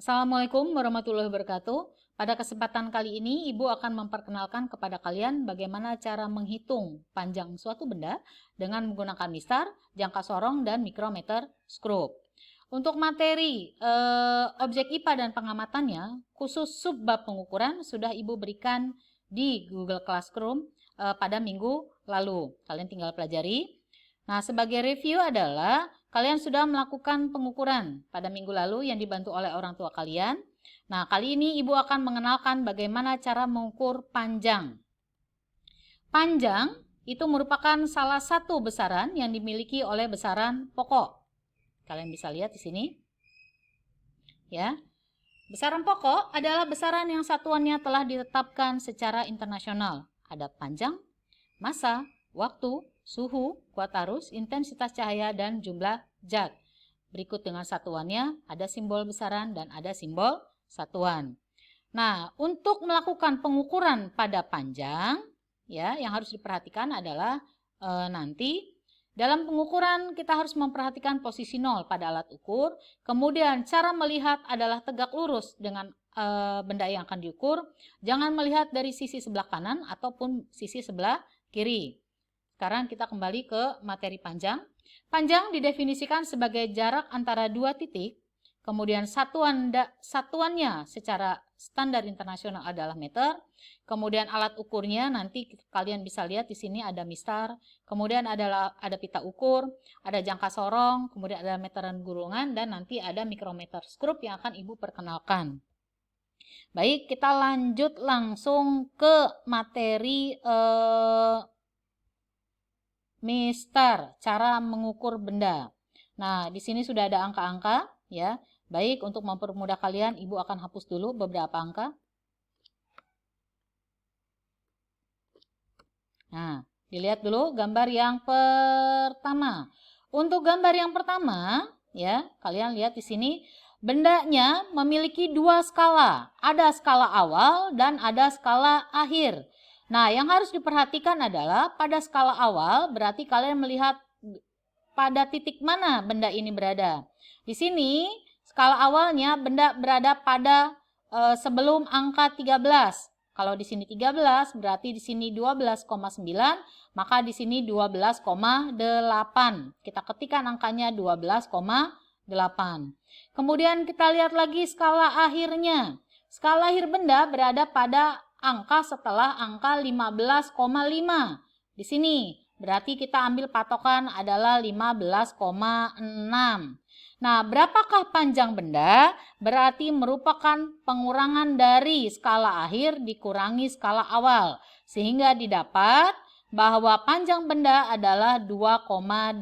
Assalamualaikum warahmatullahi wabarakatuh. Pada kesempatan kali ini, Ibu akan memperkenalkan kepada kalian bagaimana cara menghitung panjang suatu benda dengan menggunakan mistar, jangka sorong, dan mikrometer skrup. Untuk materi objek IPA dan pengamatannya, khusus subbab pengukuran sudah Ibu berikan di Google Classroom pada minggu lalu. Kalian tinggal pelajari. Nah, sebagai review adalah kalian sudah melakukan pengukuran pada minggu lalu yang dibantu oleh orang tua kalian. Nah, kali ini Ibu akan mengenalkan bagaimana cara mengukur panjang. Panjang itu merupakan salah satu besaran yang dimiliki oleh besaran pokok. Kalian bisa lihat di sini. Ya. Besaran pokok adalah besaran yang satuannya telah ditetapkan secara internasional. Ada panjang, massa, waktu, suhu, kuat arus, intensitas cahaya, dan jumlah zat. Berikut dengan satuannya, ada simbol besaran dan ada simbol satuan. Nah, untuk melakukan pengukuran pada panjang, ya, yang harus diperhatikan adalah nanti dalam pengukuran kita harus memperhatikan posisi 0 pada alat ukur. Kemudian cara melihat adalah tegak lurus dengan benda yang akan diukur. Jangan melihat dari sisi sebelah kanan ataupun sisi sebelah kiri. Sekarang kita kembali ke materi panjang. Panjang didefinisikan sebagai jarak antara dua titik, kemudian satuannya secara standar internasional adalah meter, kemudian alat ukurnya nanti kalian bisa lihat di sini ada mistar, kemudian ada pita ukur, ada jangka sorong, kemudian ada meteran gulungan, dan nanti ada mikrometer skrup yang akan Ibu perkenalkan. Baik, kita lanjut langsung ke materi mistar, cara mengukur benda. Nah, di sini sudah ada angka-angka, ya. Baik, untuk mempermudah kalian, Ibu akan hapus dulu beberapa angka. Nah, dilihat dulu gambar yang pertama. Untuk gambar yang pertama, ya, kalian lihat di sini, bendanya memiliki dua skala. Ada skala awal dan ada skala akhir. Nah, yang harus diperhatikan adalah pada skala awal berarti kalian melihat pada titik mana benda ini berada. Di sini skala awalnya benda berada pada sebelum angka 13. Kalau di sini 13 berarti di sini 12,9, maka di sini 12,8. Kita ketikkan angkanya 12,8. Kemudian kita lihat lagi skala akhirnya. Skala akhir benda berada pada angka setelah angka 15,5. Di sini berarti kita ambil patokan adalah 15,6. Nah, berapakah panjang benda? Berarti merupakan pengurangan dari skala akhir dikurangi skala awal. Sehingga didapat bahwa panjang benda adalah 2,8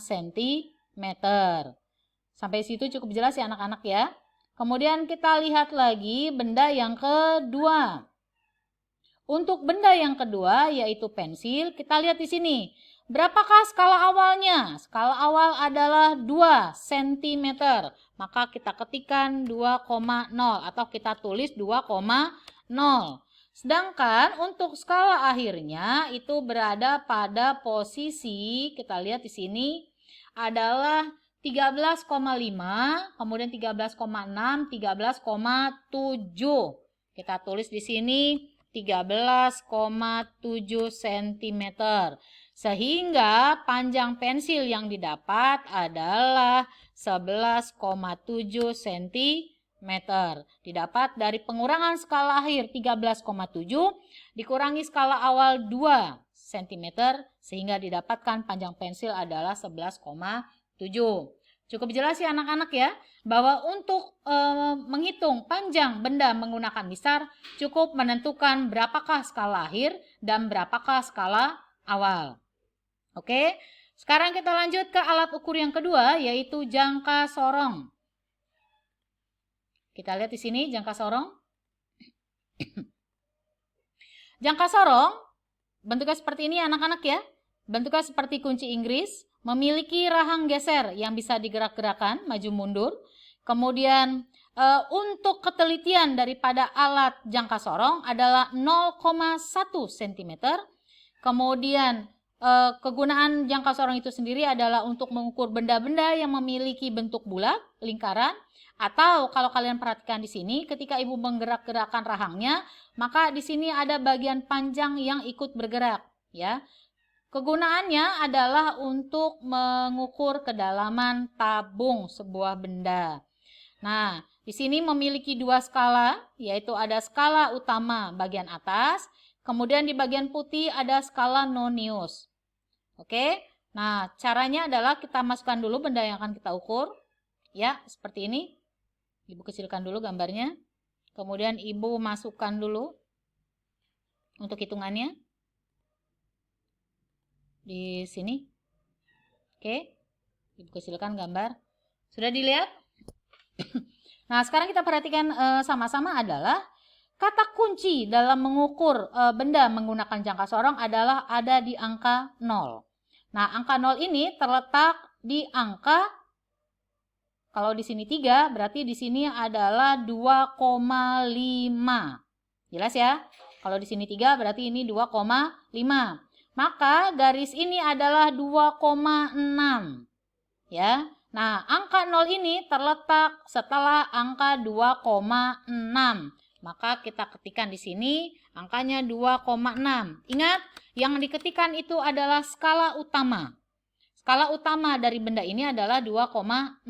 cm. Sampai situ cukup jelas ya anak-anak ya. Kemudian kita lihat lagi benda yang kedua. Untuk benda yang kedua yaitu pensil, kita lihat di sini. Berapakah skala awalnya? Skala awal adalah 2 cm. Maka kita ketikkan 2,0 atau kita tulis 2,0. Sedangkan untuk skala akhirnya itu berada pada posisi, kita lihat di sini adalah 13,5, kemudian 13,6, 13,7. Kita tulis di sini 13,7 cm. Sehingga panjang pensil yang didapat adalah 11,7 cm. Didapat dari pengurangan skala akhir 13,7 dikurangi skala awal 2 cm sehingga didapatkan panjang pensil adalah 11,7. Cukup jelas ya anak-anak ya, bahwa untuk menghitung panjang benda menggunakan mistar cukup menentukan berapakah skala akhir dan berapakah skala awal. Oke, sekarang kita lanjut ke alat ukur yang kedua yaitu jangka sorong. Kita lihat di sini jangka sorong. Jangka sorong bentuknya seperti ini anak-anak ya. Bentuknya seperti kunci Inggris. Memiliki rahang geser yang bisa digerak-gerakan, maju mundur. Kemudian untuk ketelitian daripada alat jangka sorong adalah 0,1 cm. Kemudian kegunaan jangka sorong itu sendiri adalah untuk mengukur benda-benda yang memiliki bentuk bulat, lingkaran, Atau kalau kalian perhatikan di sini, ketika Ibu menggerak-gerakkan rahangnya, maka di sini ada bagian panjang yang ikut bergerak, ya. Kegunaannya adalah untuk mengukur kedalaman tabung sebuah benda. Nah, di sini memiliki dua skala, yaitu ada skala utama bagian atas, kemudian di bagian putih ada skala Nonius. Oke, nah caranya adalah kita masukkan dulu benda yang akan kita ukur, ya, seperti ini. Ibu kecilkan dulu gambarnya, kemudian Ibu masukkan dulu untuk hitungannya di sini. Oke, Ibu kecilkan gambar. Sudah dilihat? Nah, sekarang kita perhatikan sama-sama adalah kata kunci dalam mengukur benda menggunakan jangka sorong adalah ada di angka 0. Nah, angka 0 ini terletak di angka, kalau di sini 3, berarti di sini adalah 2,5. Jelas ya? Kalau di sini 3, berarti ini 2,5. Maka garis ini adalah 2,6. Ya. Nah, angka 0 ini terletak setelah angka 2,6. Maka kita ketikkan di sini angkanya 2,6. Ingat, yang diketikkan itu adalah skala utama. Skala utama dari benda ini adalah 2,6.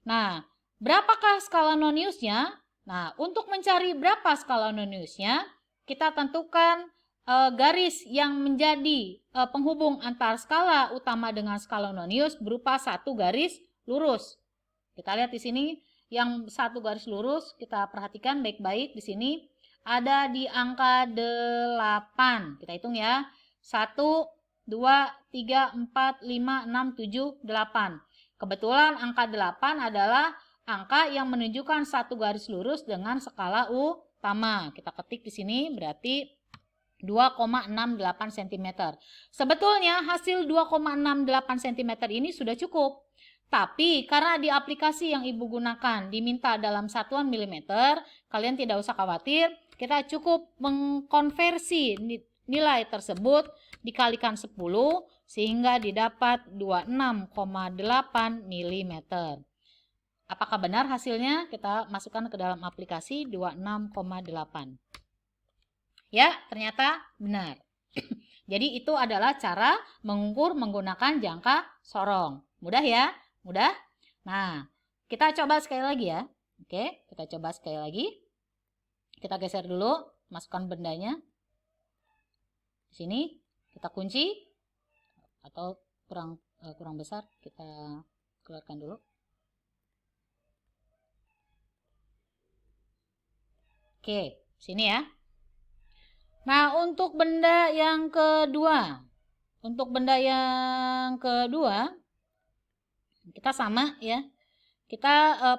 Nah, berapakah skala Noniusnya? Nah, untuk mencari berapa skala Noniusnya, kita tentukan garis yang menjadi penghubung antar skala utama dengan skala Nonius berupa satu garis lurus. Kita lihat di sini yang satu garis lurus, kita perhatikan baik-baik di sini ada di angka 8. Kita hitung ya. 1, 2, 3, 4, 5, 6, 7, 8. Kebetulan angka 8 adalah angka yang menunjukkan satu garis lurus dengan skala utama. Kita ketik di sini berarti 2,68 cm. Sebetulnya hasil 2,68 cm ini sudah cukup. Tapi karena di aplikasi yang Ibu gunakan diminta dalam satuan milimeter, kalian tidak usah khawatir. Kita cukup mengkonversi nilai tersebut dikalikan 10 sehingga didapat 26,8 mm. Apakah benar hasilnya? Kita masukkan ke dalam aplikasi 26,8. Ya, ternyata benar. Jadi itu adalah cara mengukur menggunakan jangka sorong. Mudah ya? Mudah? Nah, kita coba sekali lagi ya. Oke, kita coba sekali lagi. Kita geser dulu, masukkan bendanya. Di sini kita kunci atau kurang besar, kita keluarkan dulu. Oke, sini ya. Nah, untuk benda yang kedua. Kita sama ya.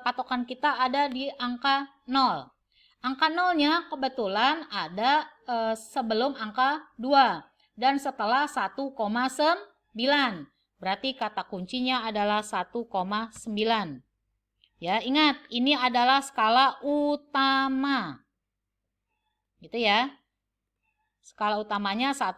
Patokan kita ada di angka 0. Angka 0-nya kebetulan ada sebelum angka 2 dan setelah 1,9. Berarti kata kuncinya adalah 1,9. Ya, ingat, ini adalah skala utama. Gitu ya. Skala utamanya 1,9.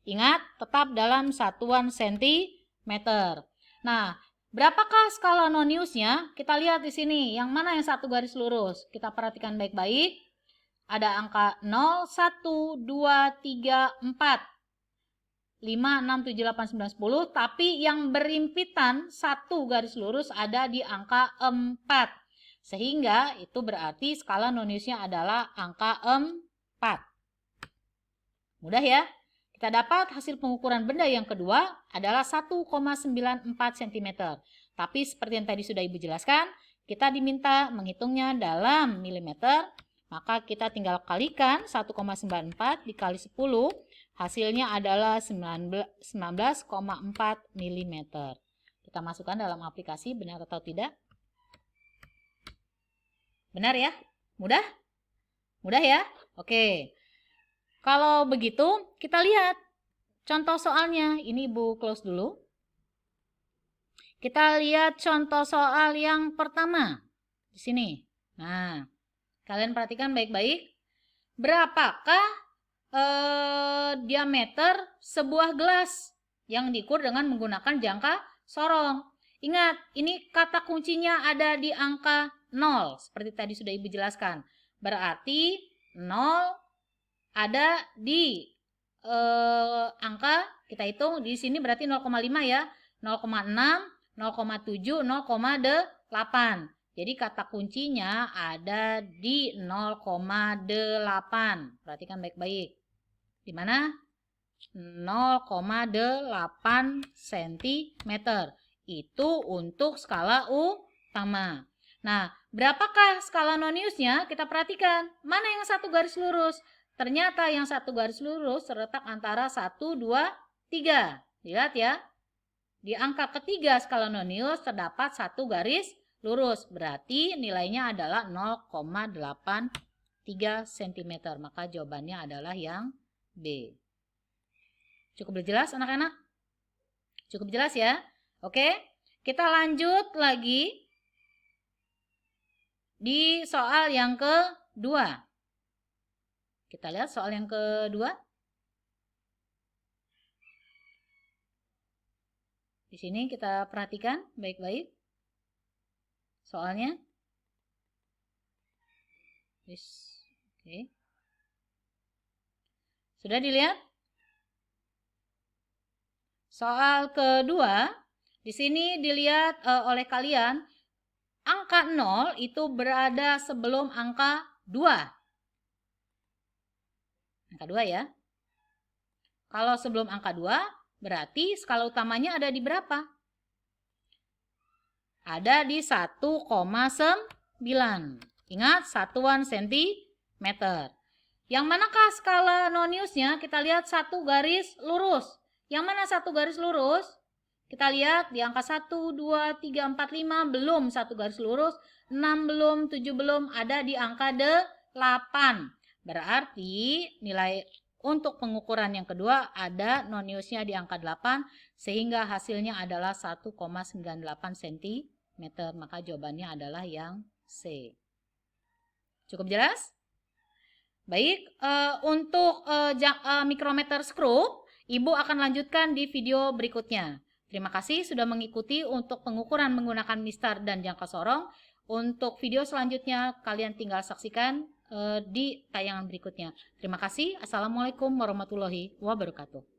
Ingat, tetap dalam satuan sentimeter. Nah, berapakah skala Noniusnya? Kita lihat di sini, yang mana yang satu garis lurus. Kita perhatikan baik-baik. Ada angka 0, 1, 2, 3, 4, 5, 6, 7, 8, 9, 10. Tapi yang berimpitan satu garis lurus ada di angka 4. Sehingga itu berarti skala Noniusnya adalah angka 4. Mudah ya? Kita dapat hasil pengukuran benda yang kedua adalah 1,94 cm. Tapi seperti yang tadi sudah Ibu jelaskan, kita diminta menghitungnya dalam milimeter. Maka kita tinggal kalikan 1,94 dikali 10. Hasilnya adalah 19,4 mm. Kita masukkan dalam aplikasi, benar atau tidak? Benar ya? Mudah? Mudah ya? Oke. Kalau begitu, kita lihat contoh soalnya. Ini Ibu close dulu. Kita lihat contoh soal yang pertama. Di sini. Nah, kalian perhatikan baik-baik. Berapakah diameter sebuah gelas yang diukur dengan menggunakan jangka sorong? Ingat, ini kata kuncinya ada di angka 0, seperti tadi sudah Ibu jelaskan. Berarti 0 ada di angka, kita hitung di sini berarti 0,5 ya. 0,6, 0,7, 0,8. Jadi kata kuncinya ada di 0,8. Perhatikan baik-baik. Di mana? 0,8 cm. Itu untuk skala utama. Nah, berapakah skala noniusnya? Kita perhatikan. Mana yang satu garis lurus? Ternyata yang satu garis lurus terletak antara 1, 2, 3. Lihat ya. Di angka ketiga skala nonius terdapat satu garis lurus. Berarti nilainya adalah 0,83 cm. Maka jawabannya adalah yang B. Cukup jelas anak-anak? Cukup jelas ya? Oke, kita lanjut lagi di soal yang kedua. Kita lihat soal yang kedua. Di sini kita perhatikan baik-baik soalnya. Oke. Sudah dilihat? Soal kedua, di sini dilihat oleh kalian, angka 0 itu berada sebelum angka 2. Angka 2 ya. Kalau sebelum angka 2, berarti skala utamanya ada di berapa? Ada di 1,9. Ingat, satuan sentimeter. Yang manakah skala noniusnya? Kita lihat satu garis lurus. Yang mana satu garis lurus? Kita lihat di angka 1, 2, 3, 4, 5 belum satu garis lurus. 6 belum, 7 belum, ada di angka 8. Berarti nilai untuk pengukuran yang kedua ada noniusnya di angka 8 sehingga hasilnya adalah 1,98 cm. Maka jawabannya adalah yang C. Cukup jelas? Baik, untuk mikrometer skrup, Ibu akan lanjutkan di video berikutnya. Terima kasih sudah mengikuti untuk pengukuran menggunakan mistar dan jangka sorong. Untuk video selanjutnya kalian tinggal saksikan di tayangan berikutnya. Terima kasih. Assalamualaikum warahmatullahi wabarakatuh.